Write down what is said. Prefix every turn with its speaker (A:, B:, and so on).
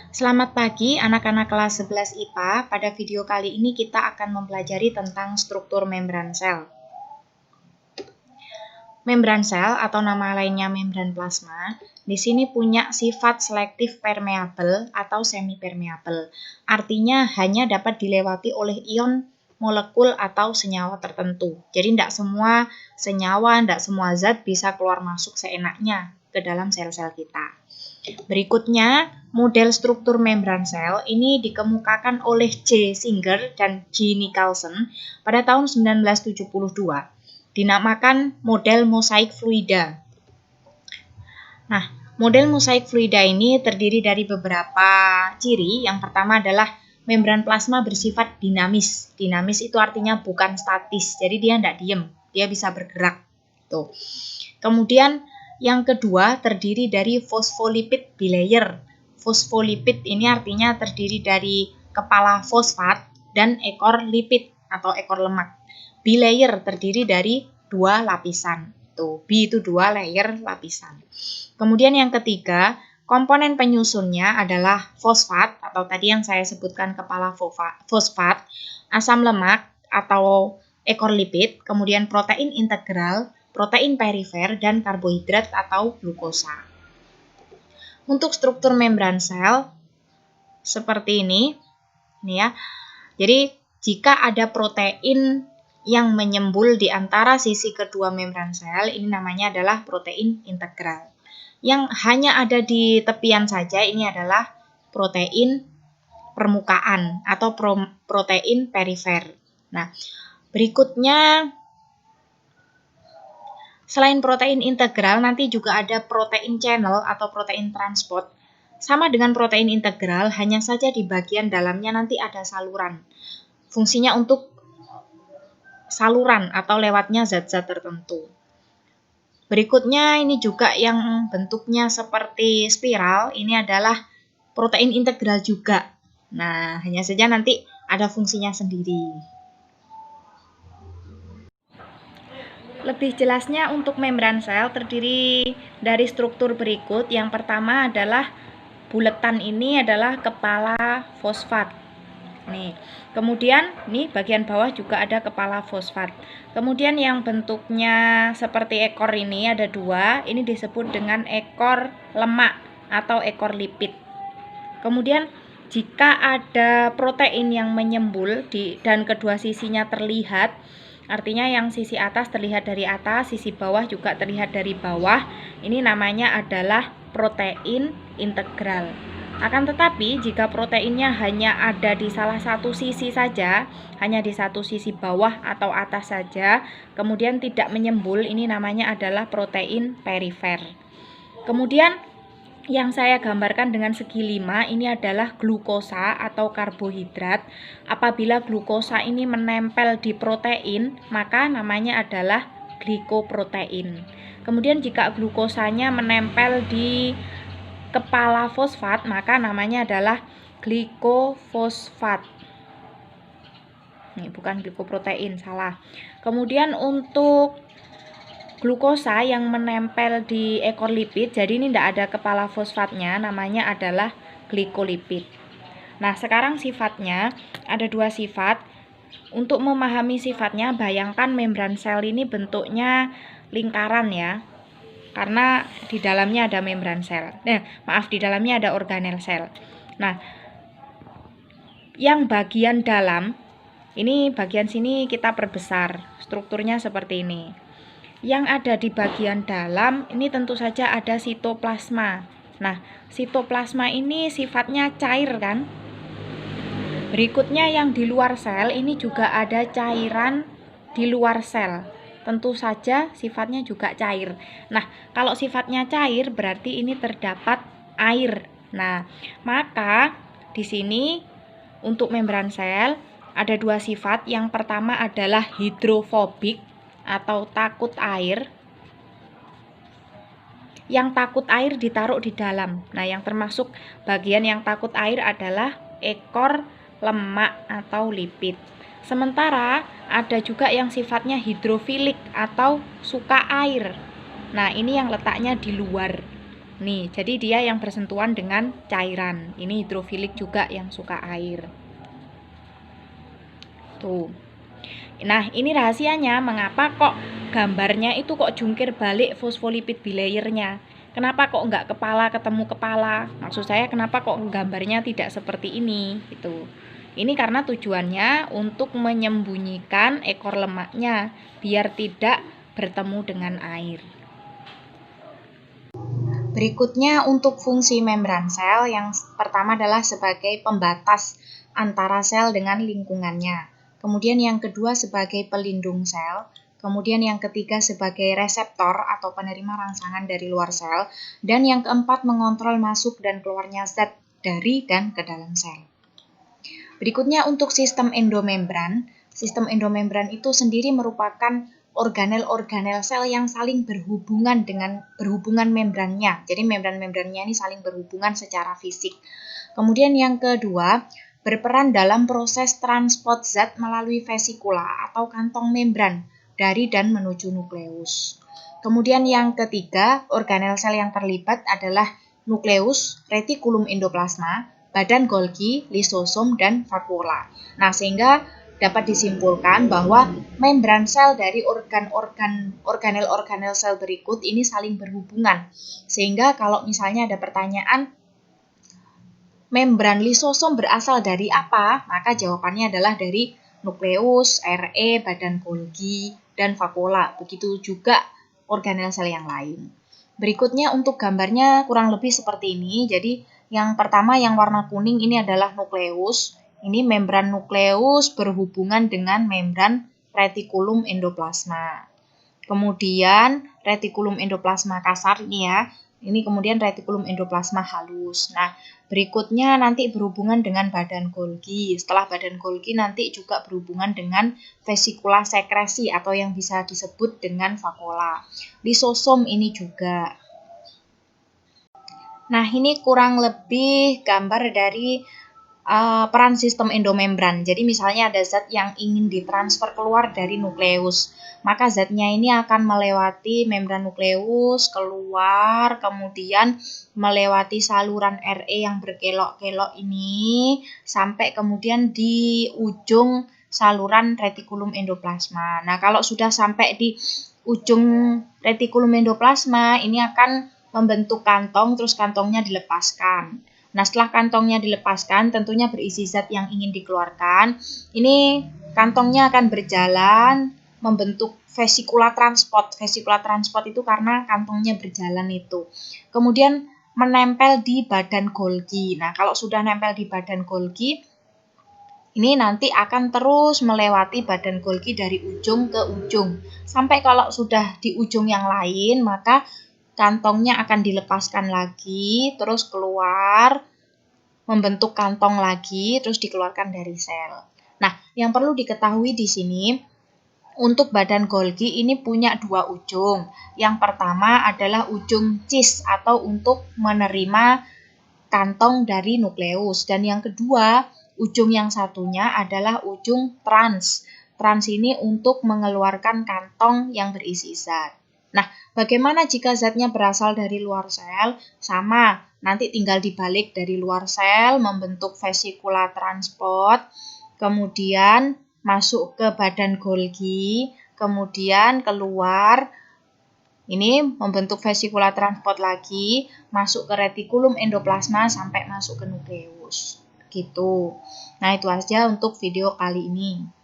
A: Selamat pagi anak-anak kelas 11 IPA. Pada video kali ini kita akan mempelajari tentang struktur membran sel. Membran sel atau nama lainnya membran plasma di sini punya sifat selektif permeabel atau semi permeabel. Artinya hanya dapat dilewati oleh ion, molekul atau senyawa tertentu. Jadi tidak semua senyawa, tidak semua zat bisa keluar masuk seenaknya ke dalam sel-sel kita. Berikutnya, model struktur membran sel ini dikemukakan oleh J. Singer dan G. Nicholson pada tahun 1972. Dinamakan model mosaik fluida. Nah, model mosaik fluida ini terdiri dari beberapa ciri. Yang pertama adalah membran plasma bersifat dinamis. Dinamis itu artinya bukan statis, jadi dia tidak diem, dia bisa bergerak. Tuh. Kemudian yang kedua terdiri dari fosfolipid bilayer. Fosfolipid ini artinya terdiri dari kepala fosfat dan ekor lipid atau ekor lemak. Bilayer terdiri dari dua lapisan. Tuh, B itu dua layer lapisan. Kemudian yang ketiga, komponen penyusunnya adalah fosfat atau tadi yang saya sebutkan kepala fosfat, asam lemak atau ekor lipid, kemudian protein integral, protein perifer, dan karbohidrat atau glukosa. Untuk struktur membran sel seperti ini ya. Jadi jika ada protein yang menyembul di antara sisi kedua membran sel, ini namanya adalah protein integral. Yang hanya ada di tepian saja ini adalah protein permukaan atau protein perifer. Nah, berikutnya selain protein integral, nanti juga ada protein channel atau protein transport. Sama dengan protein integral, hanya saja di bagian dalamnya nanti ada saluran. Fungsinya untuk saluran atau lewatnya zat-zat tertentu. Berikutnya ini juga yang bentuknya seperti spiral, ini adalah protein integral juga. Nah, hanya saja nanti ada fungsinya sendiri. Lebih jelasnya untuk membran sel terdiri dari struktur berikut. Yang pertama adalah buletan ini adalah kepala fosfat. Nih, kemudian nih bagian bawah juga ada kepala fosfat. Kemudian yang bentuknya seperti ekor ini ada dua, ini disebut dengan ekor lemak atau ekor lipid. Kemudian jika ada protein yang menyembul dan kedua sisinya terlihat, artinya yang sisi atas terlihat dari atas, sisi bawah juga terlihat dari bawah, ini namanya adalah protein integral. Akan tetapi jika proteinnya hanya ada di salah satu sisi saja, hanya di satu sisi bawah atau atas saja, kemudian tidak menyembul, ini namanya adalah protein perifer. Kemudian yang saya gambarkan dengan segi 5 ini adalah glukosa atau karbohidrat. Apabila glukosa ini menempel di protein, maka namanya adalah glikoprotein. Kemudian jika glukosanya menempel di kepala fosfat, maka namanya adalah glikofosfat. Ini bukan glikoprotein, salah. Kemudian untuk glukosa yang menempel di ekor lipid, jadi ini tidak ada kepala fosfatnya, namanya adalah glikolipid. Nah, sekarang sifatnya ada dua sifat. Untuk memahami sifatnya, bayangkan membran sel ini bentuknya lingkaran ya. Karena di dalamnya ada membran sel. Di dalamnya ada organel sel. Nah, yang bagian dalam, ini bagian sini kita perbesar. Strukturnya seperti ini. Yang ada di bagian dalam, ini tentu saja ada sitoplasma. Nah, sitoplasma ini sifatnya cair kan? Berikutnya yang di luar sel, ini juga ada cairan di luar sel. Tentu saja sifatnya juga cair. Nah, kalau sifatnya cair berarti ini terdapat air. Nah, maka di sini untuk membran sel ada dua sifat. Yang pertama adalah hidrofobik atau takut air. Yang takut air ditaruh di dalam. Nah, yang termasuk bagian yang takut air adalah ekor lemak atau lipid. Sementara ada juga yang sifatnya hidrofilik atau suka air. Nah, ini yang letaknya di luar. Nih, jadi dia yang bersentuhan dengan cairan. Ini hidrofilik juga yang suka air. Tuh. Nah, ini rahasianya mengapa kok gambarnya itu kok jungkir balik fosfolipid bilayernya. Kenapa kok nggak kepala ketemu kepala? Maksud saya kenapa kok gambarnya tidak seperti ini gitu. Ini karena tujuannya untuk menyembunyikan ekor lemaknya biar tidak bertemu dengan air. Berikutnya untuk fungsi membran sel, yang pertama adalah sebagai pembatas antara sel dengan lingkungannya. Kemudian yang kedua sebagai pelindung sel. Kemudian yang ketiga sebagai reseptor atau penerima rangsangan dari luar sel. Dan yang keempat mengontrol masuk dan keluarnya zat dari dan ke dalam sel. Berikutnya untuk sistem endomembran. Sistem endomembran itu sendiri merupakan organel-organel sel yang saling berhubungan membrannya. Jadi membran-membrannya ini saling berhubungan secara fisik. Kemudian yang kedua, berperan dalam proses transport zat melalui vesikula atau kantong membran dari dan menuju nukleus. Kemudian yang ketiga, organel sel yang terlibat adalah nukleus, retikulum endoplasma, badan Golgi, lisosom, dan vakuola. Nah, sehingga dapat disimpulkan bahwa membran sel dari organel-organel sel berikut ini saling berhubungan. Sehingga kalau misalnya ada pertanyaan, membran lisosom berasal dari apa? Maka jawabannya adalah dari nukleus, RE, badan Golgi, dan vakuola. Begitu juga organel sel yang lain. Berikutnya untuk gambarnya kurang lebih seperti ini. Jadi yang pertama yang warna kuning ini adalah nukleus. Ini membran nukleus berhubungan dengan membran retikulum endoplasma. Kemudian retikulum endoplasma kasar ini ya. Ini kemudian retikulum endoplasma halus. Nah, berikutnya nanti berhubungan dengan badan Golgi. Setelah badan Golgi nanti juga berhubungan dengan vesikula sekresi atau yang bisa disebut dengan vakuola. Lisosom ini juga. Nah, ini kurang lebih gambar dari peran sistem endomembran. Jadi misalnya ada zat yang ingin ditransfer keluar dari nukleus, maka zatnya ini akan melewati membran nukleus, keluar, kemudian melewati saluran RE yang berkelok-kelok ini, sampai kemudian di ujung saluran retikulum endoplasma. Nah, kalau sudah sampai di ujung retikulum endoplasma, ini akan membentuk kantong, terus kantongnya dilepaskan. Nah, setelah kantongnya dilepaskan, tentunya berisi zat yang ingin dikeluarkan. Ini kantongnya akan berjalan, membentuk vesikula transport. Vesikula transport itu karena kantongnya berjalan itu. Kemudian menempel di badan Golgi. Nah, kalau sudah nempel di badan Golgi, ini nanti akan terus melewati badan Golgi dari ujung ke ujung. Sampai kalau sudah di ujung yang lain, maka kantongnya akan dilepaskan lagi, terus keluar, membentuk kantong lagi, terus dikeluarkan dari sel. Nah, yang perlu diketahui di sini, untuk badan Golgi ini punya dua ujung. Yang pertama adalah ujung cis atau untuk menerima kantong dari nukleus. Dan yang kedua, ujung yang satunya adalah ujung trans. Trans ini untuk mengeluarkan kantong yang berisi zat. Nah, bagaimana jika zatnya berasal dari luar sel? Sama, nanti tinggal dibalik dari luar sel, membentuk vesikula transport, kemudian masuk ke badan Golgi, kemudian keluar, ini membentuk vesikula transport lagi, masuk ke retikulum endoplasma sampai masuk ke nukleus. Gitu. Nah, itu aja untuk video kali ini.